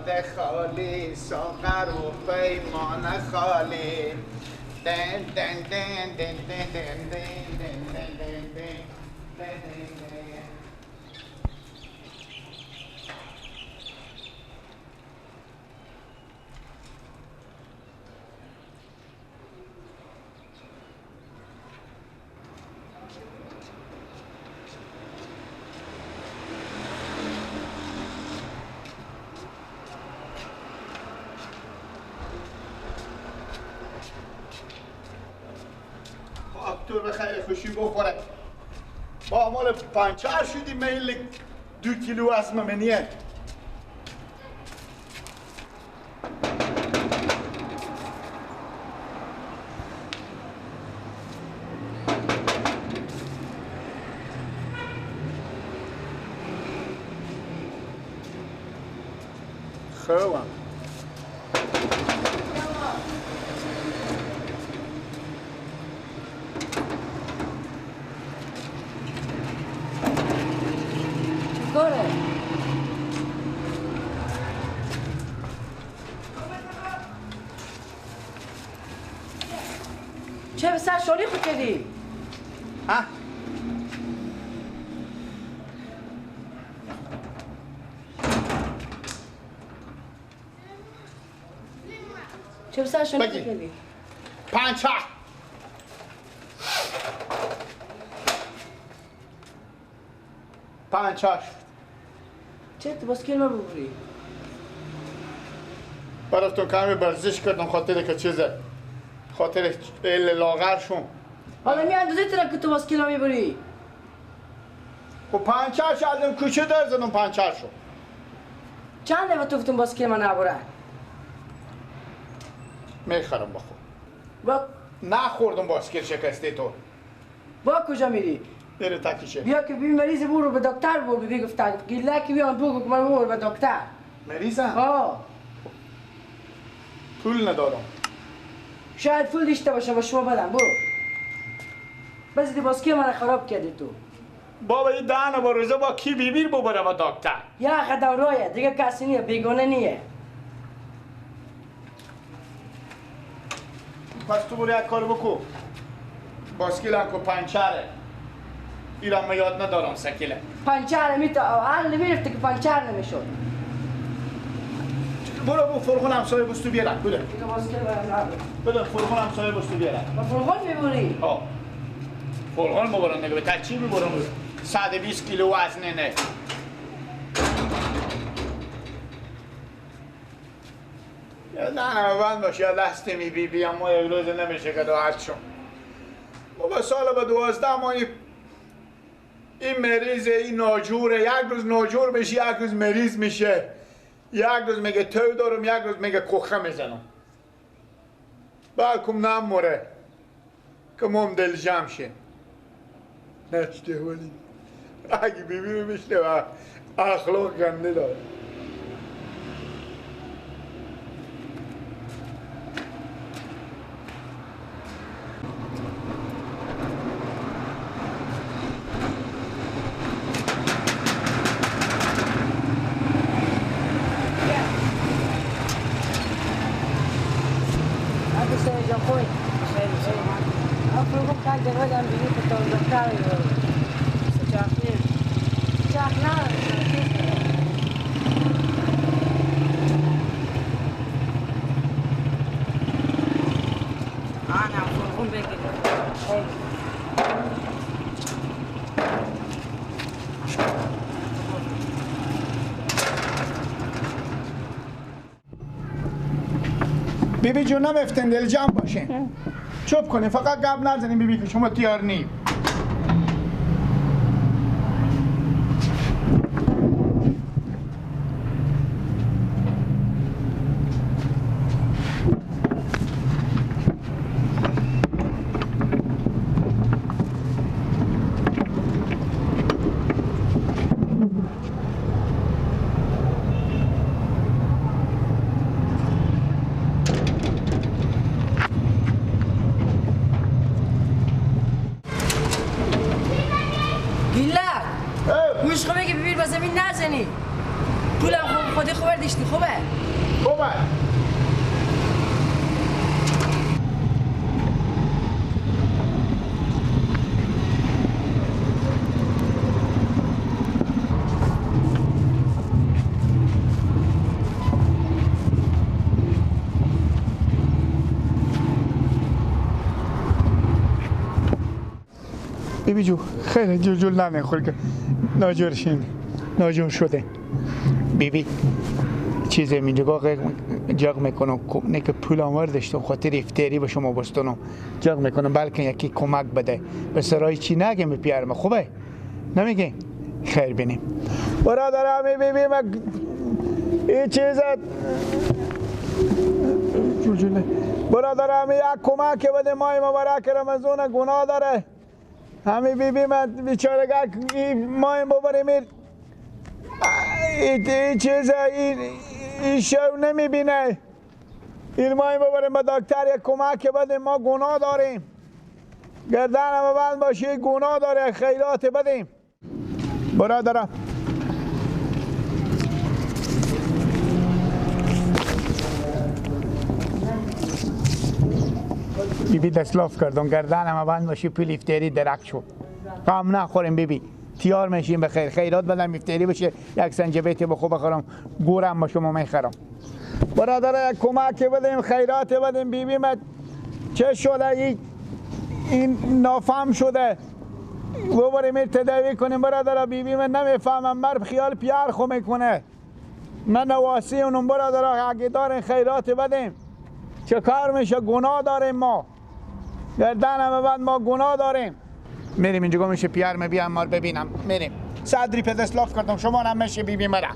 باده خالی ساغر و پیمان خالی دن دن دن دن دن دن دن دن دن دن. تو بخیر خوشی بخوره با مال پنچر شدی میل 2 کیلو از ممنیه خوبم چه به سر شوری خود کردی؟ ها؟ چه به سر شوری خود کردی؟ پنچه چه تو باسکیل ما ببری؟ براتون کمی برزش کردم خاطر که چیزه خاطر لاغر شون حالا می اندازه تره که تو باسکیل ما میبری؟ خب پنچرش از این کوچه در زدم پنچرشو چند دفعه تو گفتم باسکیل ما نبره؟ میخرم بخور با نخوردم باسکیل شکسته تو با کجا میری؟ بره تکیشه بیا که بی مریض برو به دکتر برو بی گفتن گیله که بیان بگو که من برو به دکتر مریضم؟ آه پول ندارم شاید پول داشته باشه با شما بدم برو بس دی باسکیل من خراب کردی تو بابا این دهنه با روزه با کی بیبیر ببره با دکتر یا خدا رویه دیگه کسی نیه بیگانه نیه پس تو برو یک کار بکو باسکیلم که پنچره ایران من یاد ندارم سکیله پنچر میتا حل میرفته که پنچر نمیشد برو بو فرغون همسایه بستو بیارن بده دیگه باسکیل برم بده فرغون همسایه بستو بیارن با فرغون میبری؟ ها فرغون ببرن نگه به تچی میبرن 120 کیلو وزنه نه یا نه بند باشه یا دسته میبی اما یک روز نمیشه که راحت شم بابا سال به 12 ماه این مریضه این ناجوره یک روز ناجور میشه یک روز مریض میشه یک روز میگه تو دارم یک روز میگه کخه میزنم بلکم نموره که مام دل جمع شه نشته ولی اگه بیبی میشنه و اخلاق گنده داره بیبی جون نمیفتن دل جمع باشین چوب کنین فقط گپ نزنین بیبی که شما تیار نیم آماده خوبه دیشتی خوبه خوبه بیبی جو خیلی جلجل نمیخور که ناجورشین ناجور شده بیبی چیزی اینجا جاق میکنم نه که پول آوردشتم خاطر افتاری به شما بستنم جاق میکنم بلکه یکی کمک بده به سرای چی نگه پیرم خوبه نمیگه خیر بینیم برادر همی بیبی من این چیزت جلجل برادر همی یک کمک بده ماه مبارک رمضان گناه داره همی بیبی من بیچاره ماه ببریم این چیز این شو نمیبینه این ماه ببریم به دکتر یک کمک بدیم ما گناه داریم گردن همه بند باشی گناه داره خیرات بدیم برادرم بیبی دستلاف کردم گردن همه بند باشی پول افتاری درک شد قام نخوریم بیبی تیار میشیم به خیر خیرات بدم افتاری بشه یک سنجبیت بخو بخورم گورم با شما میخرم برادر یک کمک بدیم خیرات بدیم بیبی من چه شده این نافهم شده ببریم تداوی کنیم برادر بیبی من نمیفهمم مرد خیال پیار خو میکنه من نواسی اونم برادر اگه دارین خیرات بدیم چه کار میشه گناه داریم ما گردن همه بند ما گناه داریم میریم اینجا میشه پیار میبیم مار ببینم میریم صدری پدست لاف کردم شما هم میشه بیبی مرا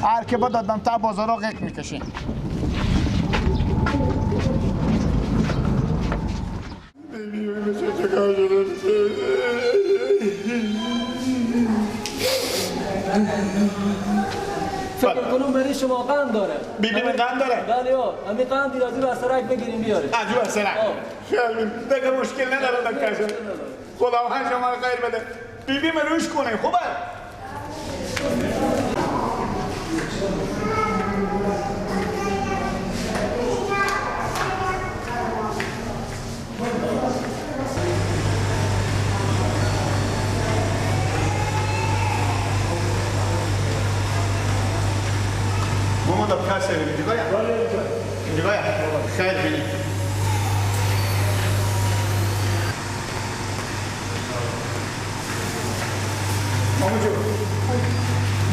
هر که بدادم تا بازارا غیق میکشین فکر کنم برای شما قند داره بیبی من قند داره؟ بله ها همین قند دیرازی و سرک بگیریم بیاره آجو اصلا خیلی دیگه مشکل نداره دکتر خداوند شما رو خیر بده بیبی من روش کنه خوبه ماما دکتر سر اینجا اینجا خیر بینی ماما جو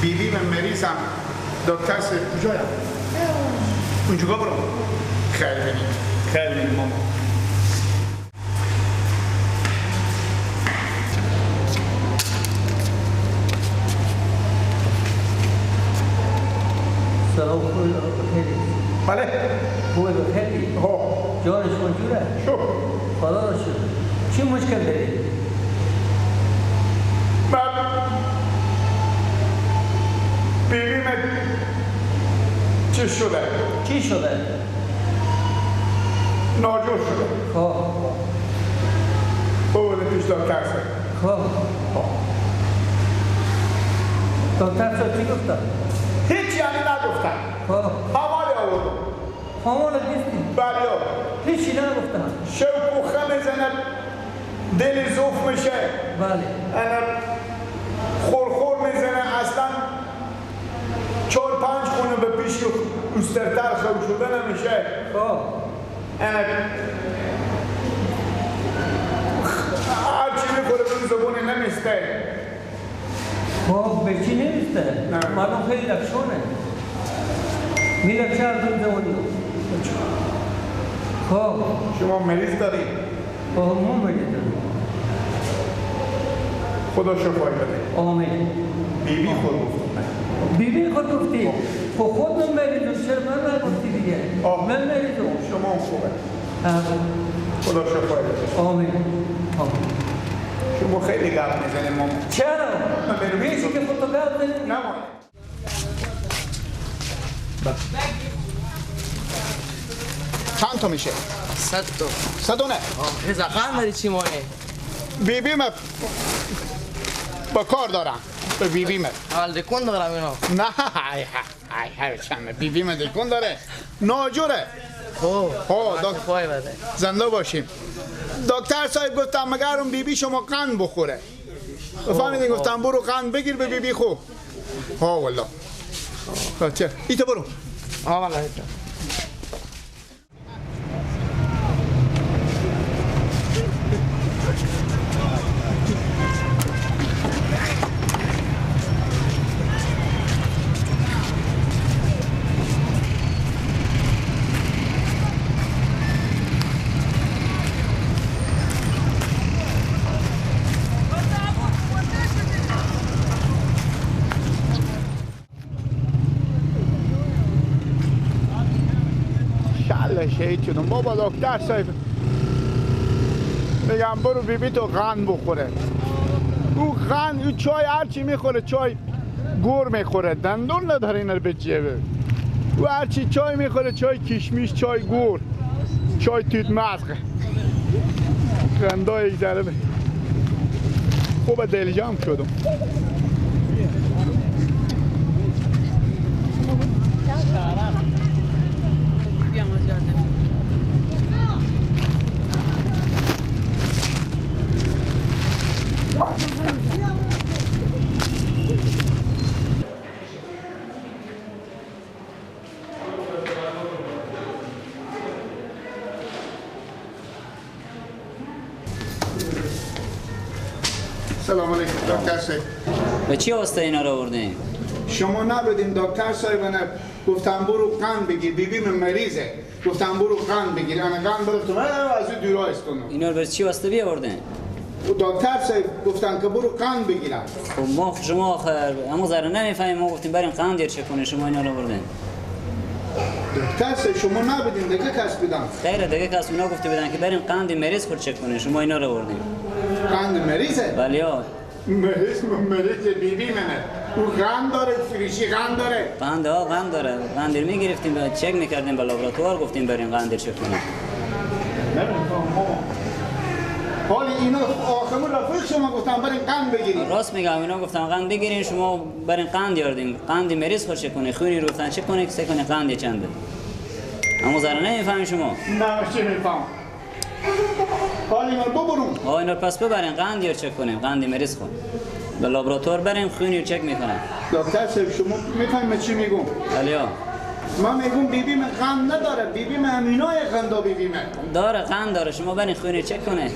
بیبی من مریضم دکتر سر کجایم اونجا برو خیر بینی ماما سلام خیلی بله خوبه خیلی جانش منجوره شو خدا را شد چی مشکل داری؟ من بیبی من چی شده؟ چی شده؟ ناجور شده خب بوده پیش دکتر سر خب دکتر صاحب چی گفتن؟ هیچ یعنی نگفتن خب حوالی آوردم حمال دیستی؟ بله هیچی نگفتن شوق و خم میزنه دل زوف میشه بله خور میزنه اصلا 4-5 خونه به پیش اوسترتر خوب شده نمیشه خب هرچی میخوره به زبونی نمیسته خب به چی نمیسته؟ مردم خیلی لکشونه میلکشه از اون زمانی خب شما مریض داری خب ما مریض داریم خدا شفای بده آمین بیبی خود گفت بیبی خود گفتی خب خود من مریضم چرا من نگفتی دیگه من مریضم شما خوبه خدا شفای بده آمین شما خیلی گپ میزنید ماما چرا؟ بیشی که خود تو گپ زنید نماید چند تا میشه؟ 100 تا 100 نه رضا خان داری چی مونه؟ بیبی من با کار دارم به بیبی من اول دکون دارم اینا نه ای چند بیبی من دیکن داره ناجوره. خوب دکتر خوبی بده زنده باشیم. دکتر صاحب گفتم مگر اون بیبی شما قند بخوره فهمیدین گفتم برو قند بگیر به بیبی خوب. والله چه ایتا برو. والله شهید شدم بابا دکتر صاحب میگم برو بیبی تو قند بخوره. او قند او چای هرچی میخوره چای گور میخوره دندون نداره اینا رو به جیبه. او هرچی چای میخوره چای کشمیش چای گور چای توت مغز قندا یک ذره خوب دلجام شدم. سلام علیکم دکتر صاحب. به چی واسطه اینا رو آوردین؟ شما نبودین دکتر صاحب نه گفتم برو قند بگیر بیبی من مریضه گفتم برو قند بگیر انا قند برفتم از اون دورا استونم. اینا رو برای چی واسطه بیاوردین؟ دکتر صاحب گفتن که برو قند بگیرم. خب ما شما آخر اما ذره نمیفهمیم ما گفتیم بریم قند دیر چک کنین شما اینا رو آوردین. دکتر صاحب شما نبودین دیگه کس بودن. خیره دیگه کس اونا گفته بودن که بریم قند مریض خود چک کنین شما اینا رو آوردین. قند مریضه؟ بله ها. مریض بیبی منه. او قند داره فریشی قند داره. قند داره. قند دیر میگرفتیم چک میکردیم به لابراتوار گفتیم بریم قند دیر چک کنین. حالی اینا آخمون رفیق شما گفتن برین قند بگیریم. راست میگم اینا گفتن قند بگیرین شما برین قند یاردین قند مریض خود چک کنین خونی رو گفتن چک کنین که کنین قند چنده. اما ذره نمیفهمین شما. نه چه میفهم. حالی ما ببرون. اینا پس ببرین قند یا چک کنین قند مریض خود. به لابراتوار برین خونی رو چک میکنن. دکتر صاحب شما میفهمید چی میگم؟ بله. من میگم بیبی من قند نداره بیبی من همینای قندا بیبی من داره قند داره شما برین خونی چک کنه.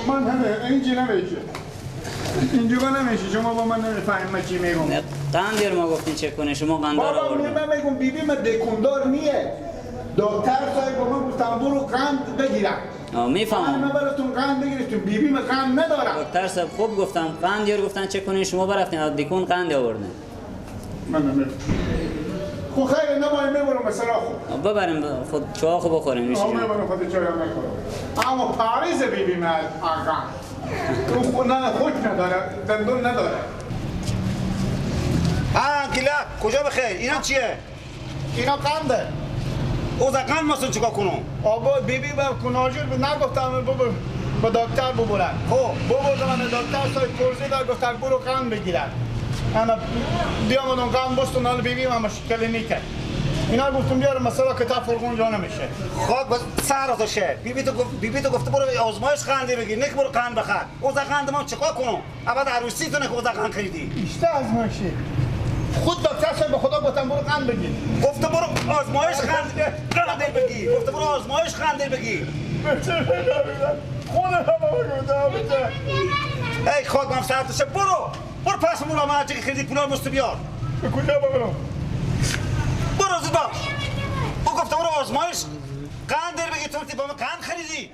من همه اینجا نمیشه اینجا نمیشه شما با من نمیفهمید چی میگم. قند دیر ما گفتین چک کنه شما قند داره آوردین. من میگم بیبی من دکوندار نیه. دکتر صاحب با من گفتم برو قند بگیرم. میفهمم. من براتون قند بگیرتون بیبی من قند ندارم. دکتر صاحب خوب گفتم قند دیر گفتن چک کنین شما برفتین دیکون قند آوردین. من نمیفهم. خب خیلی نمایی میبرم مثلا خود. ببریم خود چای خوب بخوریم میشه. میبرم خود چای هم میخورم. اما پاریز بیبی من آقا. او خود نه خوک نداره دندون نداره. کلا کجا بخیر اینا چیه؟ اینا قنده. او za قند ماسون چیکار کنم؟ آبا بیبی با کناجور نگفتم با دکتر ببرن. خب ببردم من دکتر صاحب پرسید گفتن برو قند بگیرن. انا بیام اون قند بستم حالا بیبی من مشکلی نیکه. اینا گفتم بیارم مثلا کتاب فرقون جا نمیشه. خب بس سر تو شه. بیبی تو گفته برو آزمایش قند بگیر نه که برو قند بخر. او za قند ما چیکار کنم؟ ابد عروسی تو نه که او za قند خریدی. بیشتر آزمایشی. خود دکتر صاحب به خدا گفتم برو قند بگیر. گفته برو آزمایش قند بگیر. گفته برو آزمایش قند بگیر. خودم گفتم. ای خود من سر تو شه برو پس مولا من چه خریدی پولا مست بیار. به کجا ببرم؟ برو زود باش. او گفته برو آزمایش قند بگیر تو با من قند خریدی.